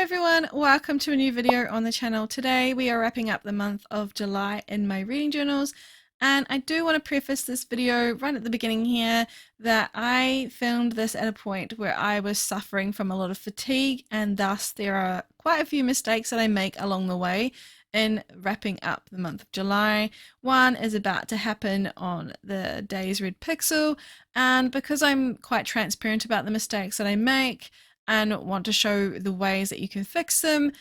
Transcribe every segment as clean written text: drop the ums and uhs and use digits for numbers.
everyone, welcome to a new video on the channel. Today we are wrapping up the month of July in my reading journals, and I do want to preface this video right at the beginning here that I filmed this at a point where I was suffering from a lot of fatigue, and thus there are quite a few mistakes that I make along the way in wrapping up the month of July. One is about to happen on the Day's Red Pixel, and because I'm quite transparent about the mistakes that I make and want to show the ways that you can fix them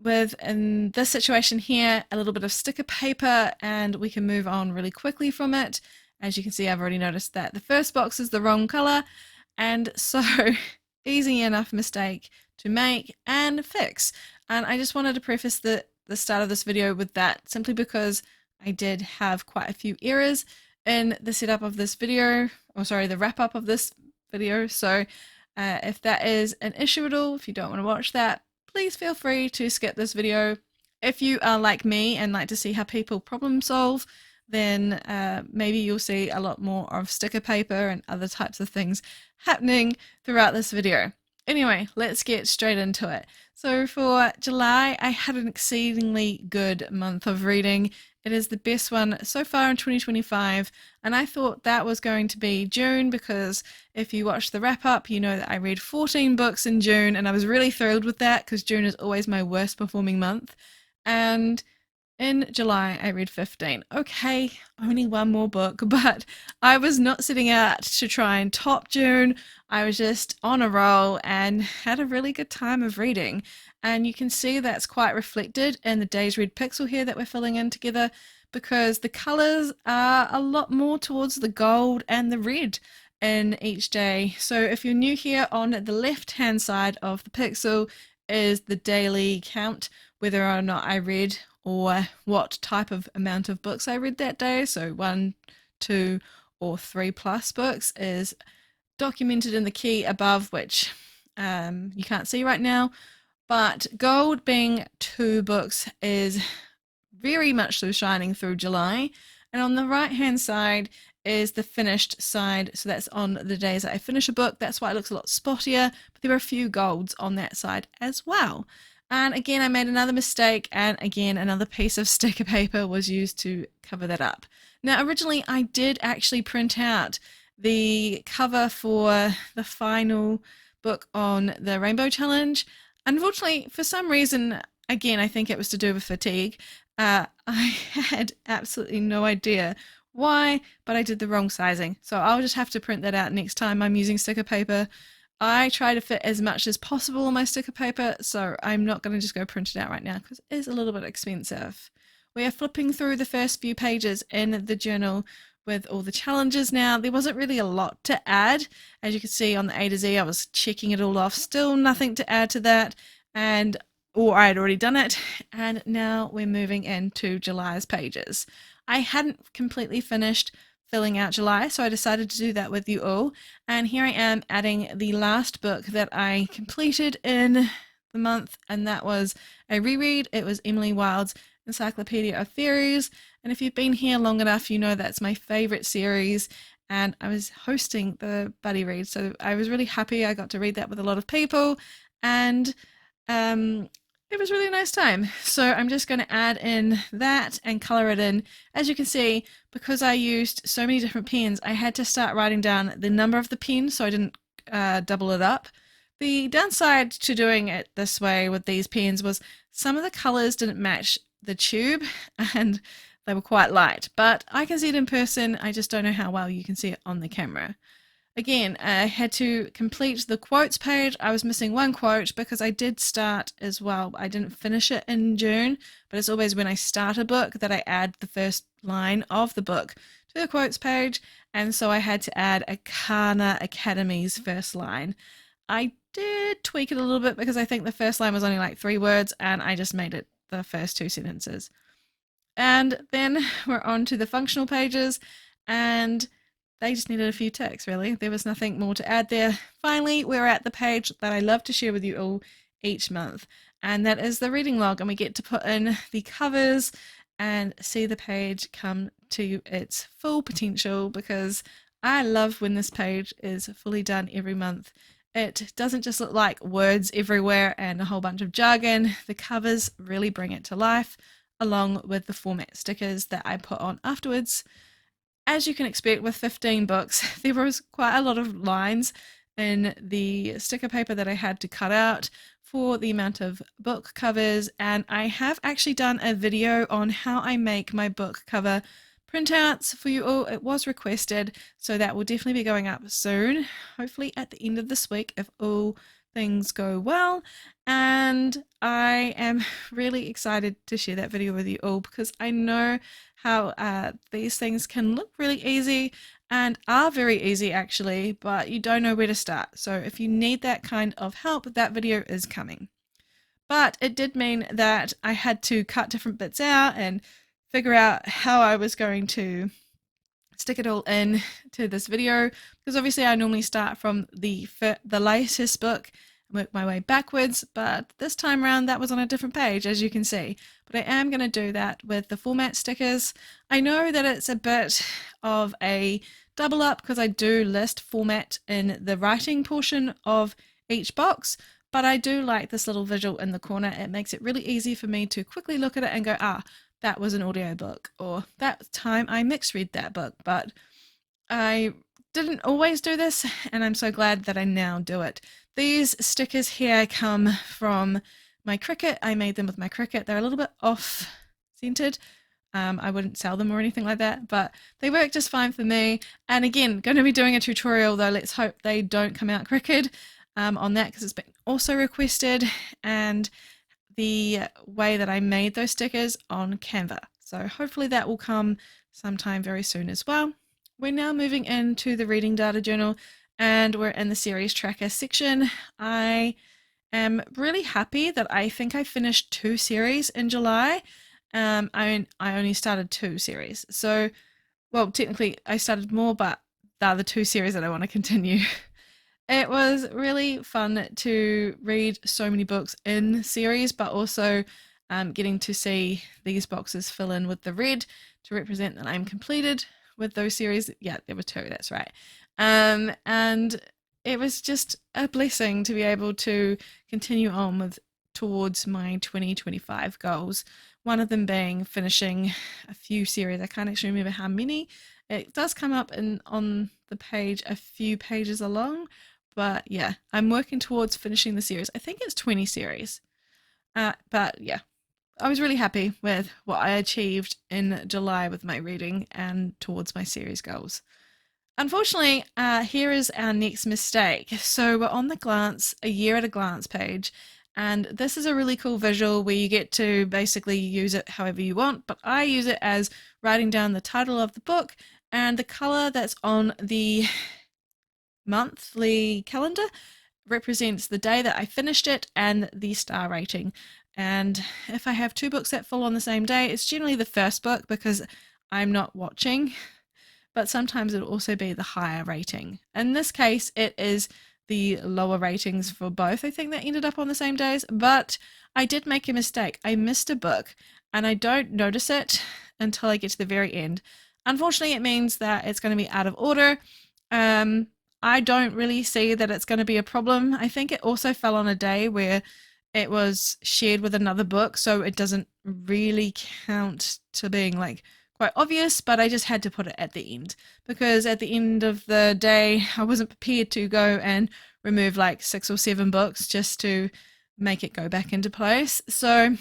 with, in this situation here, a little bit of sticker paper, and we can move on really quickly from it. As you can see, I've already noticed that the first box is the wrong color, and so easy enough mistake to make and fix. And I just wanted to preface the start of this video with that, simply because I did have quite a few errors in the setup of this video, or sorry, the wrap up of this video. So if that is an issue at all, if you don't want to watch that, please feel free to skip this video. If you are like me and like to see how people problem solve, then maybe you'll see a lot more of sticker paper and other types of things happening throughout this video. Anyway, let's get straight into it. So for July, I had an exceedingly good month of reading. It is the best one so far in 2025, and I thought that was going to be June, because if you watch the wrap up, you know that I read 14 books in June, and I was really thrilled with that because June is always my worst performing month. And in July, I read 15. Okay, only one more book, but I was not setting out to try and top June. I was just on a roll and had a really good time of reading. And you can see that's quite reflected in the Day's Red Pixel here that we're filling in together, because the colors are a lot more towards the gold and the red in each day. So if you're new here, on the left hand side of the pixel is the daily count, whether or not I read or what type of amount of books I read that day. So 1, 2 or 3+ books is documented in the key above, which you can't see right now. But gold, being 2 books, is very much so shining through July. And on the right hand side is the finished side, so that's on the days that I finish a book. That's why it looks a lot spottier, but there are a few golds on that side as well. And again, I made another mistake, and again another piece of sticker paper was used to cover that up. Now originally I did actually print out the cover for the final book on the Rainbow Challenge. Unfortunately, for some reason, again I think it was to do with fatigue, I had absolutely no idea why, but I did the wrong sizing. So I'll just have to print that out next time I'm using sticker paper. I try to fit as much as possible on my sticker paper, so I'm not going to just go print it out right now because it is a little bit expensive. We are flipping through the first few pages in the journal with all the challenges now. There wasn't really a lot to add. As you can see on the A to Z, I was checking it all off. Still nothing to add to that, or I had already done it, and now we're moving into July's pages. I hadn't completely finished filling out July, so I decided to do that with you all, and here I am adding the last book that I completed in the month, and that was a reread. It was Emily Wilde's Encyclopedia of Fairies, and if you've been here long enough, you know that's my favorite series, and I was hosting the buddy read, so I was really happy. I got to read that with a lot of people, and it was really a nice time. So I'm just going to add in that and color it in. As you can see, because I used so many different pens, I had to start writing down the number of the pen so I didn't double it up. The downside to doing it this way with these pens was some of the colors didn't match the tube and they were quite light, but I can see it in person. I just don't know how well you can see it on the camera. Again, I had to complete the quotes page. I was missing one quote because I did start as well. I didn't finish it in June, but it's always when I start a book that I add the first line of the book to the quotes page, and so I had to add Akana Academy's first line. I did tweak it a little bit because I think the first line was only like 3 words, and I just made it the first 2 sentences. And then we're on to the functional pages, and they just needed a few ticks, really. There was nothing more to add there. Finally, we're at the page that I love to share with you all each month, and that is the reading log, and we get to put in the covers and see the page come to its full potential, because I love when this page is fully done every month It doesn't just look like words everywhere and a whole bunch of jargon. The covers really bring it to life, along with the format stickers that I put on afterwards. As you can expect with 15 books, there was quite a lot of lines in the sticker paper that I had to cut out for the amount of book covers, and I have actually done a video on how I make my book cover printouts for you all. It was requested, so that will definitely be going up soon, hopefully at the end of this week if all things go well. And I am really excited to share that video with you all because I know how these things can look really easy and are very easy actually, but you don't know where to start. So if you need that kind of help, that video is coming. But it did mean that I had to cut different bits out and figure out how I was going to stick it all in to this video, because obviously I normally start from the latest book and work my way backwards, but this time around that was on a different page, as you can see. But I am going to do that with the format stickers. I know that it's a bit of a double up because I do list format in the writing portion of each box, but I do like this little visual in the corner. It makes it really easy for me to quickly look at it and go, that was an audio book, or that time I mixed read that book. But I didn't always do this, and I'm so glad that I now do it. These stickers here come from my Cricut. I made them with my Cricut. They're a little bit off-centered. I wouldn't sell them or anything like that, but they work just fine for me. And again, going to be doing a tutorial, though let's hope they don't come out crooked on that, because it's been also requested, and the way that I made those stickers on Canva. So hopefully that will come sometime very soon as well. We're now moving into the reading data journal, and we're in the series tracker section. I am really happy that I think I finished 2 series in July. I only started 2 series. So, well, technically I started more, but they're the 2 series that I want to continue. It was really fun to read so many books in series, but also getting to see these boxes fill in with the red to represent that I'm completed with those series. Yeah, there were 2, that's right. And it was just a blessing to be able to continue on with towards my 2025 goals. One of them being finishing a few series. I can't actually remember how many. It does come up on the page a few pages along. But yeah, I'm working towards finishing the series. I think it's 20 series. But yeah, I was really happy with what I achieved in July with my reading and towards my series goals. Unfortunately, here is our next mistake. So we're on the glance, a year at a glance page. And this is a really cool visual where you get to basically use it however you want. But I use it as writing down the title of the book and the color that's on the monthly calendar represents the day that I finished it and the star rating. And if I have 2 books that fall on the same day, it's generally the first book because I'm not watching, but sometimes it'll also be the higher rating. In this case, it is the lower ratings for both, I think, that ended up on the same days. But I did make a mistake. I missed a book and I don't notice it until I get to the very end. Unfortunately, it means that it's going to be out of order. I don't really see that it's going to be a problem. I think it also fell on a day where it was shared with another book, so it doesn't really count to being like quite obvious, but I just had to put it at the end because at the end of the day I wasn't prepared to go and remove like 6 or 7 books just to make it go back into place. So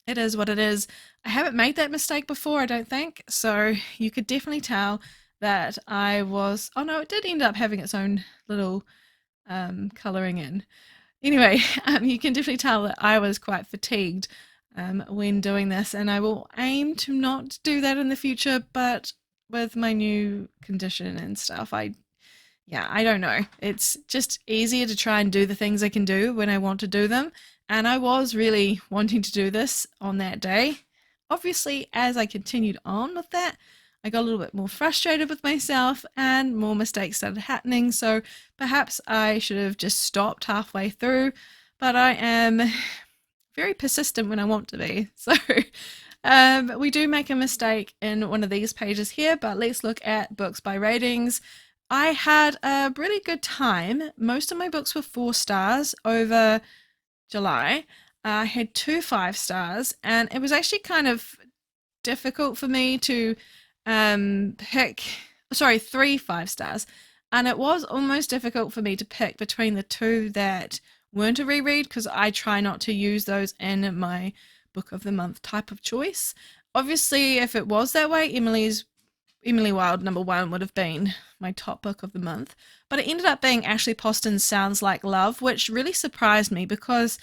it is what it is. I haven't made that mistake before, I don't think, so you could definitely tell that I was, oh no, it did end up having its own little colouring in. Anyway, you can definitely tell that I was quite fatigued when doing this, and I will aim to not do that in the future, but with my new condition and stuff, I don't know. It's just easier to try and do the things I can do when I want to do them, and I was really wanting to do this on that day. Obviously, as I continued on with that, I got a little bit more frustrated with myself and more mistakes started happening, so perhaps I should have just stopped halfway through, but I am very persistent when I want to be. So we do make a mistake in one of these pages here, but let's look at books by ratings. I had a really good time. Most of my books were 4 stars over July. I had 2 5 stars, and it was actually kind of difficult for me to pick, sorry, 3 5 stars. And it was almost difficult for me to pick between the two that weren't a reread because I try not to use those in my book of the month type of choice. Obviously, if it was that way, Emily Wilde #1 would have been my top book of the month, but it ended up being Ashley Poston's Sounds Like Love, which really surprised me because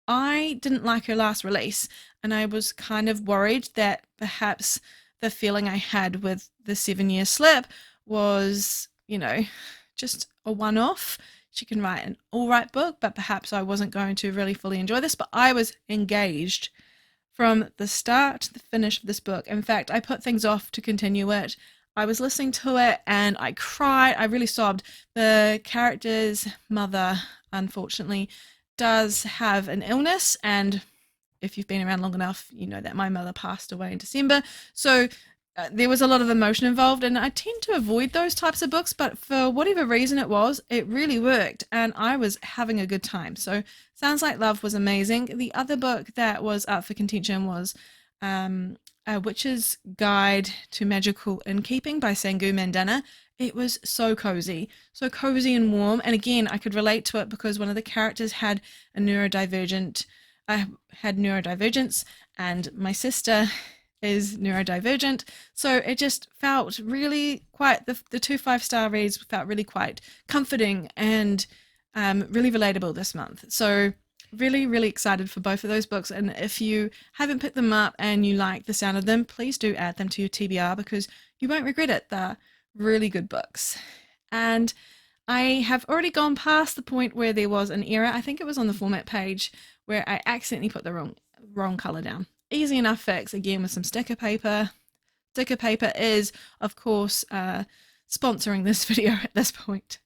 I didn't like her last release, and I was kind of worried that perhaps the feeling I had with the 7 Year Slip was, just a one-off. She can write an all-right book, but perhaps I wasn't going to really fully enjoy this, but I was engaged from the start to the finish of this book. In fact, I put things off to continue it. I was listening to it and I cried. I really sobbed. The character's mother, unfortunately, does have an illness, and if you've been around long enough, you know that my mother passed away in December. So there was a lot of emotion involved, and I tend to avoid those types of books, but for whatever reason it really worked, and I was having a good time. So Sounds Like Love was amazing. The other book that was up for contention was A Witch's Guide to Magical Innkeeping by Sangu Mandana. It was so cozy and warm, and again, I could relate to it because one of the characters had neurodivergence, and my sister is neurodivergent, so it just felt really quite, the 2 5-star reads felt really quite comforting and really relatable this month. So really excited for both of those books, and if you haven't picked them up and you like the sound of them, please do add them to your TBR because you won't regret it. They're really good books. And I have already gone past the point where there was an error. I think it was on the format page where I accidentally put the wrong color down. Easy enough fix, again with some sticker paper. Sticker paper is, of course, sponsoring this video at this point.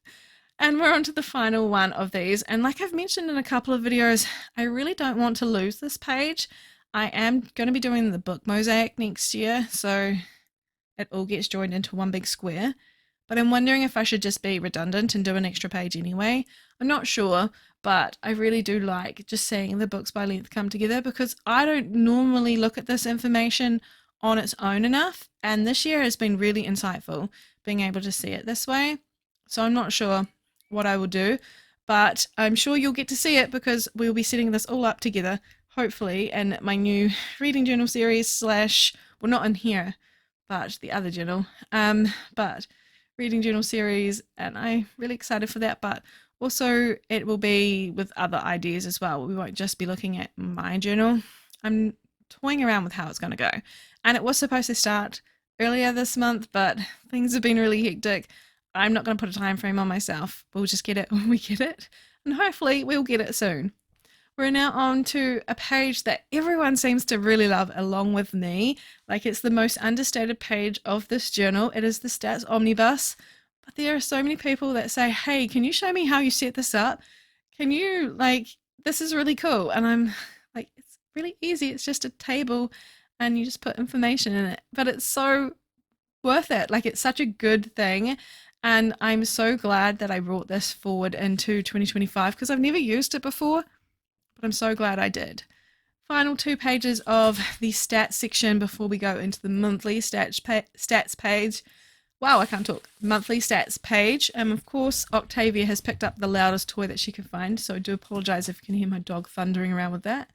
And we're on to the final one of these. And like I've mentioned in a couple of videos, I really don't want to lose this page. I am going to be doing the book mosaic next year, so it all gets joined into one big square. But I'm wondering if I should just be redundant and do an extra page anyway. I'm not sure, but I really do like just seeing the books by length come together because I don't normally look at this information on its own enough, and this year has been really insightful being able to see it this way. So I'm not sure what I will do, but I'm sure you'll get to see it because we'll be setting this all up together, hopefully, in my new reading journal series well, not in here, but the other journal, but reading journal series, and I'm really excited for that. But also it will be with other ideas as well. We won't just be looking at my journal. I'm toying around with how it's going to go, and it was supposed to start earlier this month, but things have been really hectic. I'm not going to put a time frame on myself. We'll just get it when we get it, and hopefully we'll get it soon. We're now on to a page that everyone seems to really love along with me. Like, it's the most understated page of this journal. It is the Stats Omnibus. But there are so many people that say, hey, can you show me how you set this up? Can you, this is really cool. And I'm like, it's really easy. It's just a table and you just put information in it. But it's so worth it. Like, it's such a good thing. And I'm so glad that I brought this forward into 2025 because I've never used it before. But I'm so glad I did. Final 2 pages of the stats section before we go into the monthly stats page. Wow, I can't talk. Monthly stats page. Of course, Octavia has picked up the loudest toy that she could find, so I do apologise if you can hear my dog thundering around with that.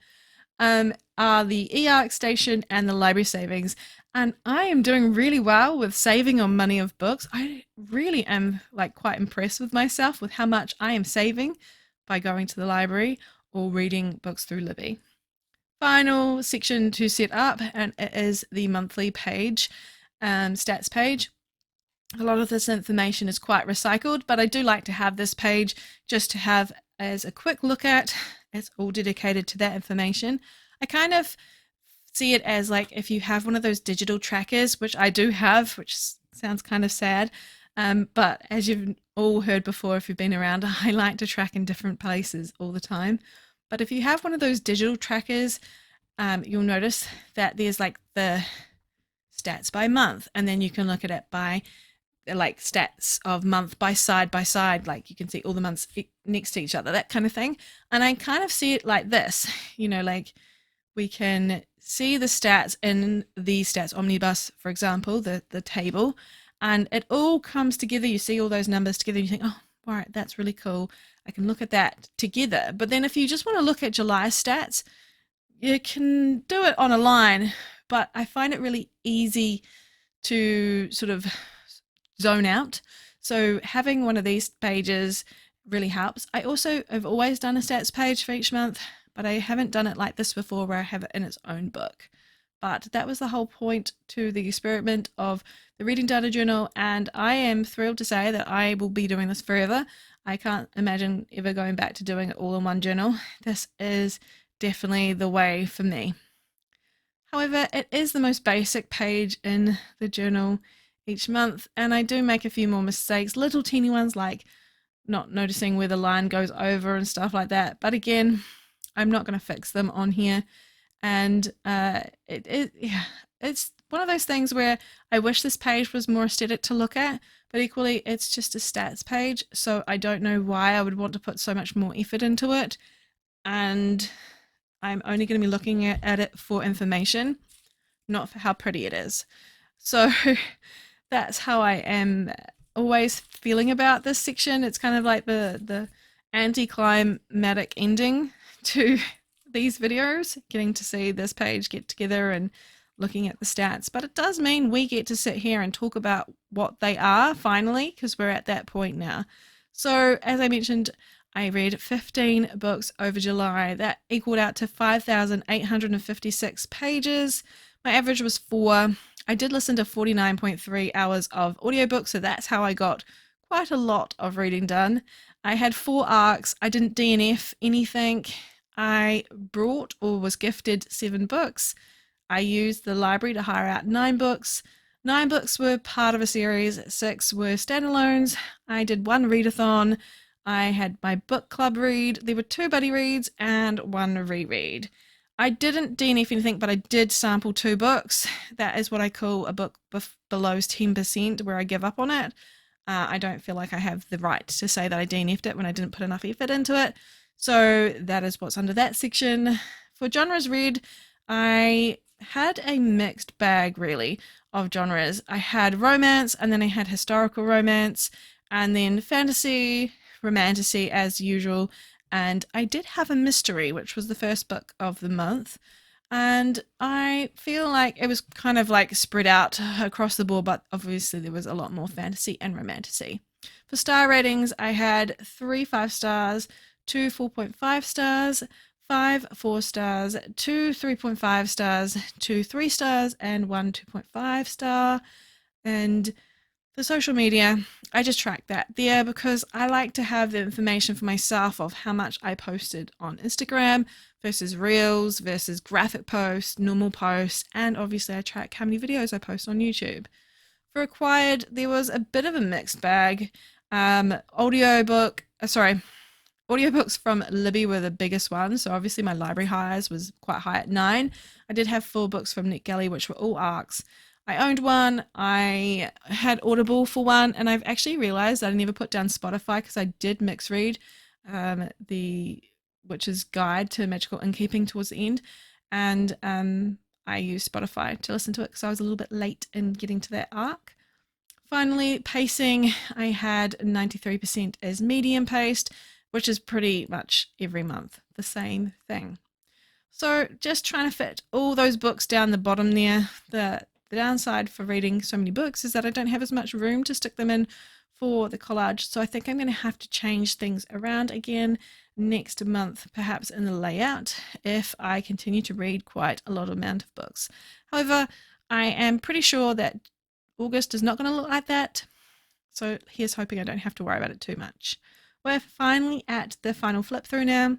Are the eArc station and the library savings. And I am doing really well with saving on money of books. I really am quite impressed with myself with how much I am saving by going to the library or reading books through Libby. Final section to set up, and it is the monthly page, stats page. A lot of this information is quite recycled, but I do like to have this page just to have as a quick look at. It's all dedicated to that information. I kind of see it as if you have one of those digital trackers, which I do have, which sounds kind of sad, but as you've all heard before, if you've been around, I like to track in different places all the time. But if you have one of those digital trackers, you'll notice that there's the stats by month, and then you can look at it by like stats of month by side, like you can see all the months next to each other, that kind of thing. And I kind of see it like this, like we can see the stats in the stats omnibus, for example, the table, and it all comes together. You see all those numbers together, you think, oh, all right, that's really cool. I can look at that together. But then if you just want to look at July stats, you can do it on a line, but I find it really easy to sort of zone out. So having one of these pages really helps. I also have always done a stats page for each month, but I haven't done it like this before where I have it in its own book. But that was the whole point to the experiment of the 𝓤𝓷𝓷 journal, and I am thrilled to say that I will be doing this forever. I can't imagine ever going back to doing it all in one journal. This is definitely the way for me. However, it is the most basic page in the journal each month, and I do make a few more mistakes, little teeny ones like not noticing where the line goes over and stuff like that. But again, I'm not going to fix them on here. And it's one of those things where I wish this page was more aesthetic to look at, but equally it's just a stats page, so I don't know why I would want to put so much more effort into it. And I'm only going to be looking at it for information, not for how pretty it is. So that's how I am always feeling about this section. It's kind of like the anticlimactic ending to these videos, getting to see this page get together and looking at the stats. But it does mean we get to sit here and talk about what they are finally, because we're at that point now. So as I mentioned, I read 15 books over July. That equaled out to 5,856 pages. My average was 4. I did listen to 49.3 hours of audiobooks, so that's how I got quite a lot of reading done. I had 4 arcs. I didn't DNF anything. I brought or was gifted 7 books. I used the library to hire out 9 books. 9 books were part of a series, 6 were standalones. I did 1 readathon. I had my book club read. There were 2 buddy reads and 1 reread. I didn't DNF anything, but I did sample 2 books. That is what I call a book below 10%, where I give up on it. I don't feel like I have the right to say that I DNF'd it when I didn't put enough effort into it. So that is what's under that section. For genres read, I had a mixed bag really of genres. I had romance, and then I had historical romance, and then fantasy, romantasy as usual, and I did have a mystery, which was the first book of the month. And I feel like it was kind of like spread out across the board, but obviously there was a lot more fantasy and romantasy. For star ratings, I had 3 5 stars, 2 4.5 stars, 5 4 stars, 2 3.5 stars, 2 3 stars, and 1 2.5 star. And for social media, I just track that there because I like to have the information for myself of how much I posted on Instagram versus Reels versus graphic posts, normal posts, and obviously I track how many videos I post on YouTube. For acquired, there was a bit of a mixed bag. Audiobooks from Libby were the biggest ones, so obviously my library hires was quite high at 9. I did have 4 books from NetGalley, which were all ARCs. I owned 1, I had Audible for 1, and I've actually realised that I never put down Spotify because I did mix read the Witch's Guide to Magical Innkeeping towards the end, and I used Spotify to listen to it because I was a little bit late in getting to that arc. Finally, pacing, I had 93% as medium paced, which is pretty much every month the same thing. So just trying to fit all those books down the bottom there. The downside for reading so many books is that I don't have as much room to stick them in for the collage, so I think I'm going to have to change things around again next month, perhaps in the layout, if I continue to read quite a lot amount of books. However, I am pretty sure that August is not going to look like that, so here's hoping I don't have to worry about it too much. We're finally at the final flip through now.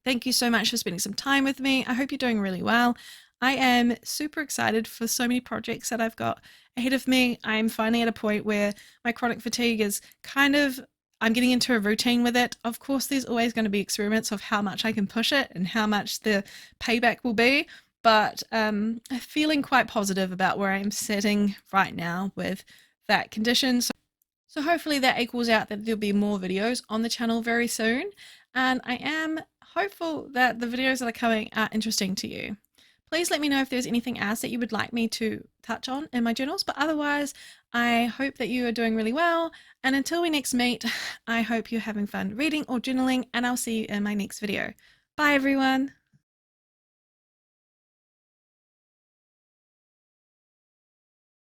Thank you so much for spending some time with me. I hope you're doing really well. I am super excited for so many projects that I've got ahead of me. I'm finally at a point where my chronic fatigue is I'm getting into a routine with it. Of course, there's always going to be experiments of how much I can push it and how much the payback will be, but I'm feeling quite positive about where I'm sitting right now with that condition. So hopefully that equals out that there'll be more videos on the channel very soon, and I am hopeful that the videos that are coming are interesting to you. Please let me know if there's anything else that you would like me to touch on in my journals, but otherwise I hope that you are doing really well, and until we next meet, I hope you're having fun reading or journaling, and I'll see you in my next video. Bye everyone!